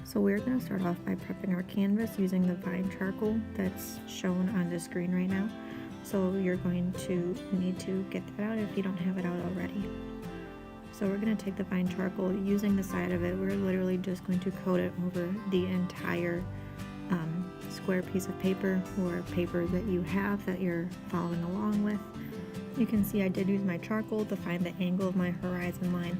So we're going to start off by prepping our canvas using the vine charcoal that's shown on the screen right now. So you're going to need to get that out if you don't have it out already. So we're going to take the vine charcoal, using the side of it, we're literally just going to coat it over the entire square piece of paper or paper that you have that you're following along with. You can see I did use my charcoal to find the angle of my horizon line.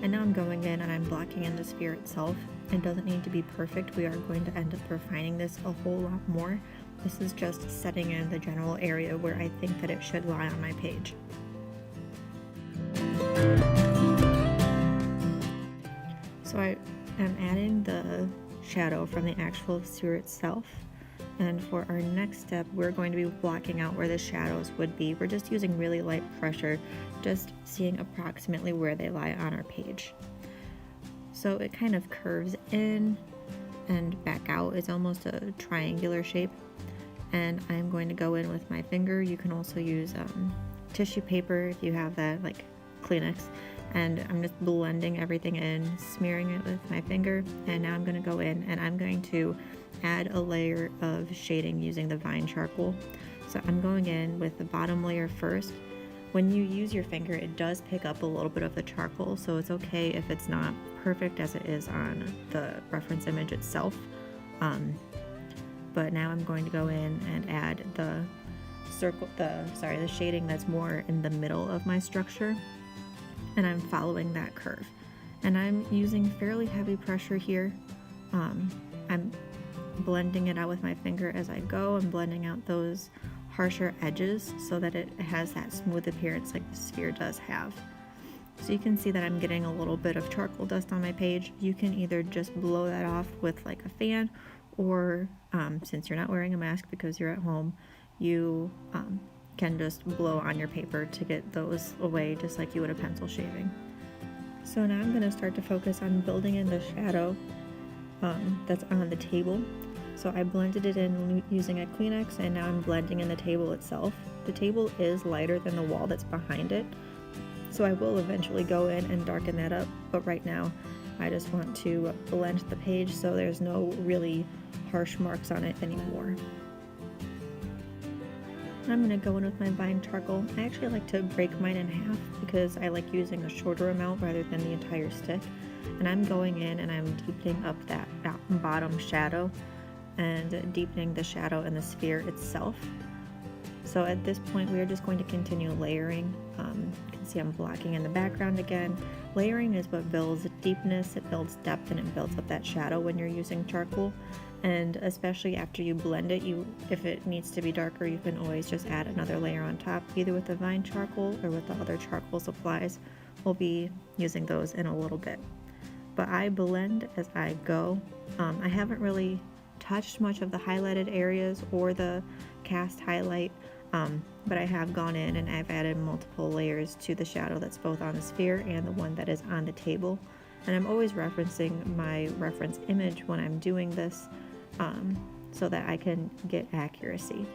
And now I'm going in and I'm blocking in the sphere itself. It doesn't need to be perfect. We are going to end up refining this a whole lot more. This is just setting in the general area where I think that it should lie on my page. So I am adding the shadow from the actual sphere itself. And for our next step, we're going to be blocking out where the shadows would be. We're just using really light pressure, just seeing approximately where they lie on our page. So it kind of curves in and back out. It's almost a triangular shape. And I'm going to go in with my finger. You can also use tissue paper if you have that, like Kleenex. And I'm just blending everything in, smearing it with my finger. And now I'm going to go in and I'm going to add a layer of shading using the vine charcoal. So I'm going in with the bottom layer first. When you use your finger, it does pick up a little bit of the charcoal, so it's okay if it's not perfect as it is on the reference image itself. But now I'm going to go in and add the shading that's more in the middle of my structure, and I'm following that curve. And I'm using fairly heavy pressure here. I'm blending it out with my finger as I go. I'm blending out those harsher edges so that it has that smooth appearance like the sphere does have. So you can see that I'm getting a little bit of charcoal dust on my page. You can either just blow that off with like a fan, or since you're not wearing a mask because you're at home, you can just blow on your paper to get those away just like you would a pencil shaving. So now I'm going to start to focus on building in the shadow that's on the table. So I blended it in using a Kleenex, and now I'm blending in the table itself. The table is lighter than the wall that's behind it, so I will eventually go in and darken that up, but right now I just want to blend the page so there's no really harsh marks on it anymore. I'm going to go in with my vine charcoal. I actually like to break mine in half because I like using a shorter amount rather than the entire stick. And I'm going in and I'm deepening up that bottom shadow and deepening the shadow in the sphere itself. So at this point we are just going to continue layering. You can see I'm blocking in the background again. Layering is what builds deepness, it builds depth, and it builds up that shadow when you're using charcoal. And especially after you blend it, if it needs to be darker, you can always just add another layer on top, either with the vine charcoal or with the other charcoal supplies. We'll be using those in a little bit. But I blend as I go. I haven't really touched much of the highlighted areas or the cast highlight, but I have gone in and I've added multiple layers to the shadow that's both on the sphere and the one that is on the table. And I'm always referencing my reference image when I'm doing this, so that I can get accuracy.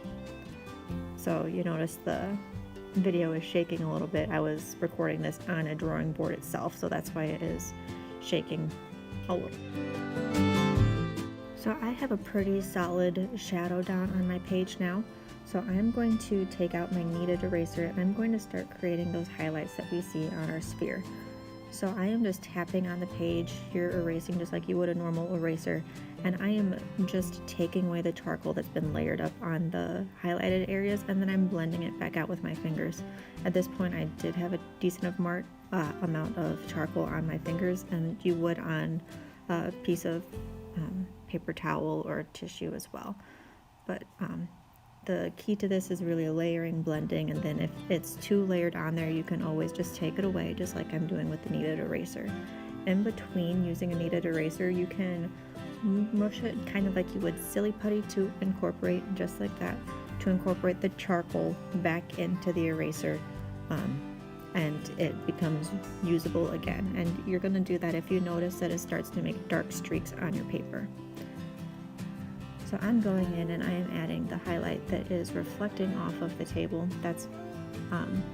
So you notice the video is shaking a little bit. I was recording this on a drawing board itself, so that's why it is shaking a little. So I have a pretty solid shadow down on my page now. So I'm going to take out my kneaded eraser and I'm going to start creating those highlights that we see on our sphere. So I am just tapping on the page here, erasing just like you would a normal eraser, and I am just taking away the charcoal that's been layered up on the highlighted areas, and then I'm blending it back out with my fingers. At this point I did have a decent amount of charcoal on my fingers, and you would on a piece of paper towel or tissue as well. But the key to this is really layering, blending, and then if it's too layered on there, you can always just take it away, just like I'm doing with the kneaded eraser. In between using a kneaded eraser, you can mush it kind of like you would silly putty to incorporate, just like that, to incorporate the charcoal back into the eraser, and it becomes usable again. And you're going to do that if you notice that it starts to make dark streaks on your paper. So So I'm going in and I am adding the highlight that is reflecting off of the table. That's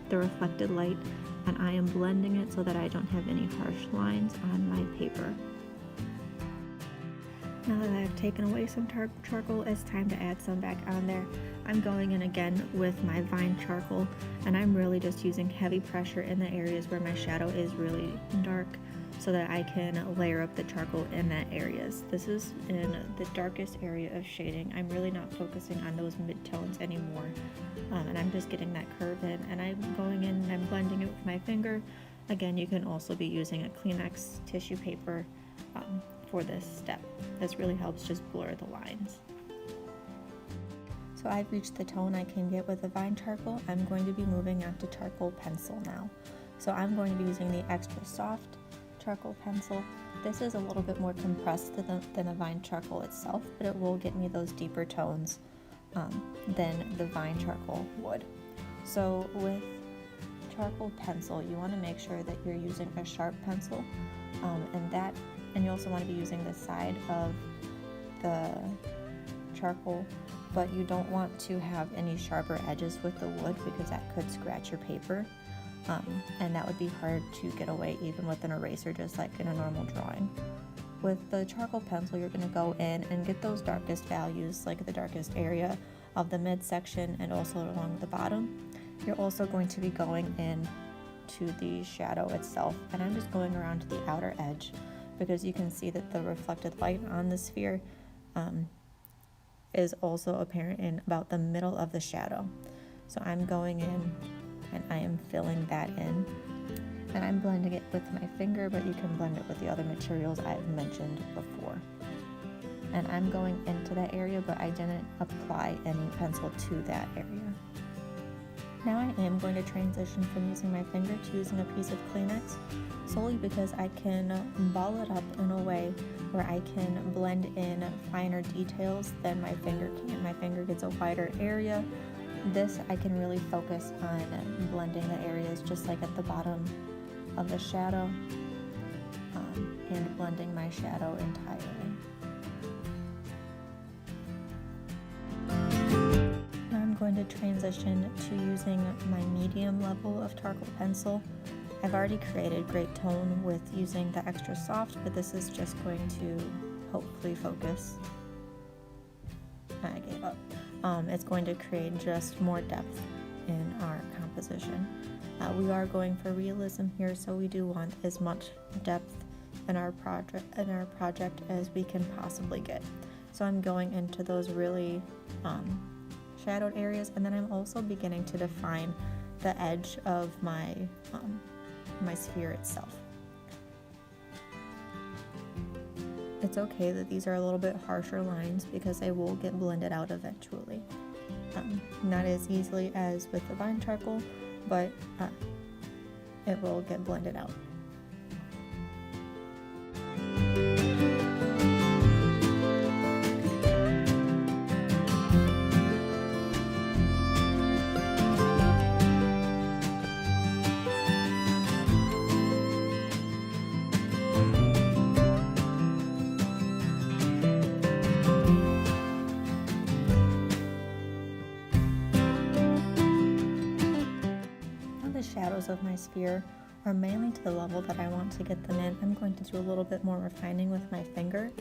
the reflected light, and I am blending it so that I don't have any harsh lines on my paper. Now that I've taken away some charcoal, it's time to add some back on there. I'm going in again with my vine charcoal, and I'm really just using heavy pressure in the areas where my shadow is really dark so that I can layer up the charcoal in that areas. This is in the darkest area of shading. I'm really not focusing on those mid-tones anymore, and I'm just getting that curve in, and I'm going in and I'm blending it with my finger. Again, you can also be using a Kleenex tissue paper for this step. This really helps just blur the lines. So I've reached the tone I can get with the vine charcoal. I'm going to be moving on to charcoal pencil now. So I'm going to be using the extra soft charcoal pencil. This is a little bit more compressed than the vine charcoal itself, but it will get me those deeper tones than the vine charcoal would. So with charcoal pencil, you want to make sure that you're using a sharp pencil, and you also want to be using the side of the charcoal, but you don't want to have any sharper edges with the wood because that could scratch your paper, and that would be hard to get away even with an eraser, just like in a normal drawing. With the charcoal pencil, you're going to go in and get those darkest values, like the darkest area of the midsection and also along the bottom. You're also going to be going in to the shadow itself, and I'm just going around to the outer edge because you can see that the reflected light on the sphere is also apparent in about the middle of the shadow. So I'm going in and I am filling that in, and I'm blending it with my finger, but you can blend it with the other materials I've mentioned before. And I'm going into that area, but I didn't apply any pencil to that area. Now I am going to transition from using my finger to using a piece of Kleenex, solely because I can ball it up in a way where I can blend in finer details than my finger can. My finger gets a wider area. This I can really focus on blending the areas just like at the bottom of the shadow, and blending my shadow entirely. I'm going to transition to using my medium level of charcoal pencil. I've already created great tone with using the extra soft, but this is just going to hopefully focus. I gave up. It's going to create just more depth in our composition. We are going for realism here, so we do want as much depth in our project as we can possibly get. So I'm going into those really shadowed areas, and then I'm also beginning to define the edge of my my sphere itself. It's okay that these are a little bit harsher lines because they will get blended out eventually. Not as easily as with the vine charcoal, but it will get blended out. Shadows of my sphere are mainly to the level that I want to get them in. I'm going to do a little bit more refining with my finger,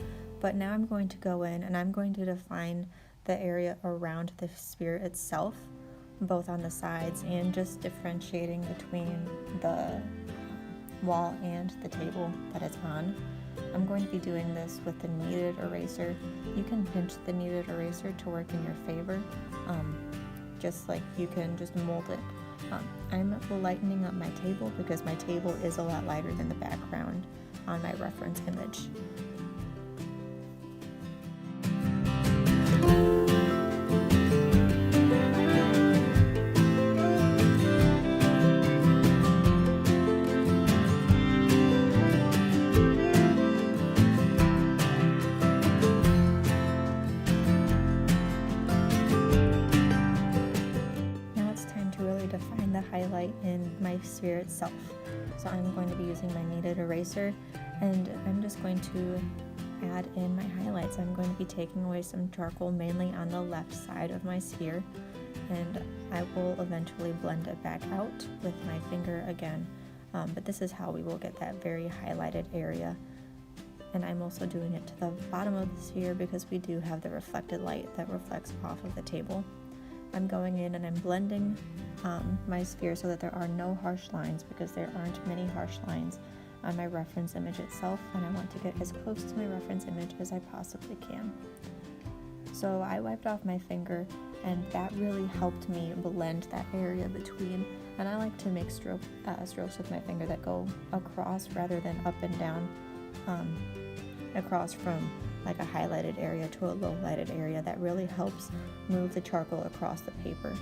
but now I'm going to go in and I'm going to define the area around the sphere itself, both on the sides and just differentiating between the wall and the table that it's on. I'm going to be doing this with the kneaded eraser. You can pinch the kneaded eraser to work in your favor, just like you can just mold it. I'm lightening up my table because my table is a lot lighter than the background on my reference image. Define the highlight in my sphere itself. So I'm going to be using my kneaded eraser, and I'm just going to add in my highlights. I'm going to be taking away some charcoal mainly on the left side of my sphere, and I will eventually blend it back out with my finger again, but this is how we will get that very highlighted area. And I'm also doing it to the bottom of the sphere because we do have the reflected light that reflects off of the table. I'm going in and I'm blending my sphere so that there are no harsh lines, because there aren't many harsh lines on my reference image itself, and I want to get as close to my reference image as I possibly can. So I wiped off my finger, and that really helped me blend that area between, and I like to make strokes with my finger that go across rather than up and down, across from like a highlighted area to a low lighted area. That really helps move the charcoal across the paper.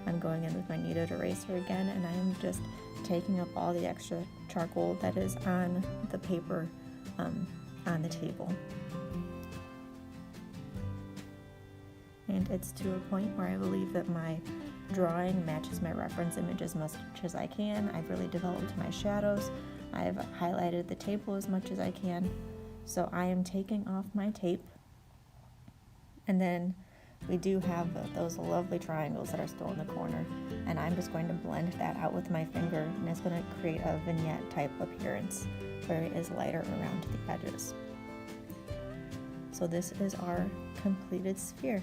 I'm going in with my kneaded eraser again, and I'm just taking up all the extra charcoal that is on the paper on the table. And it's to a point where I believe that my drawing matches my reference image as much as I can. I've really developed my shadows. I've highlighted the table as much as I can. So I am taking off my tape, and then we do have those lovely triangles that are still in the corner, and I'm just going to blend that out with my finger, and it's going to create a vignette type appearance where it is lighter around the edges. So this is our completed sphere.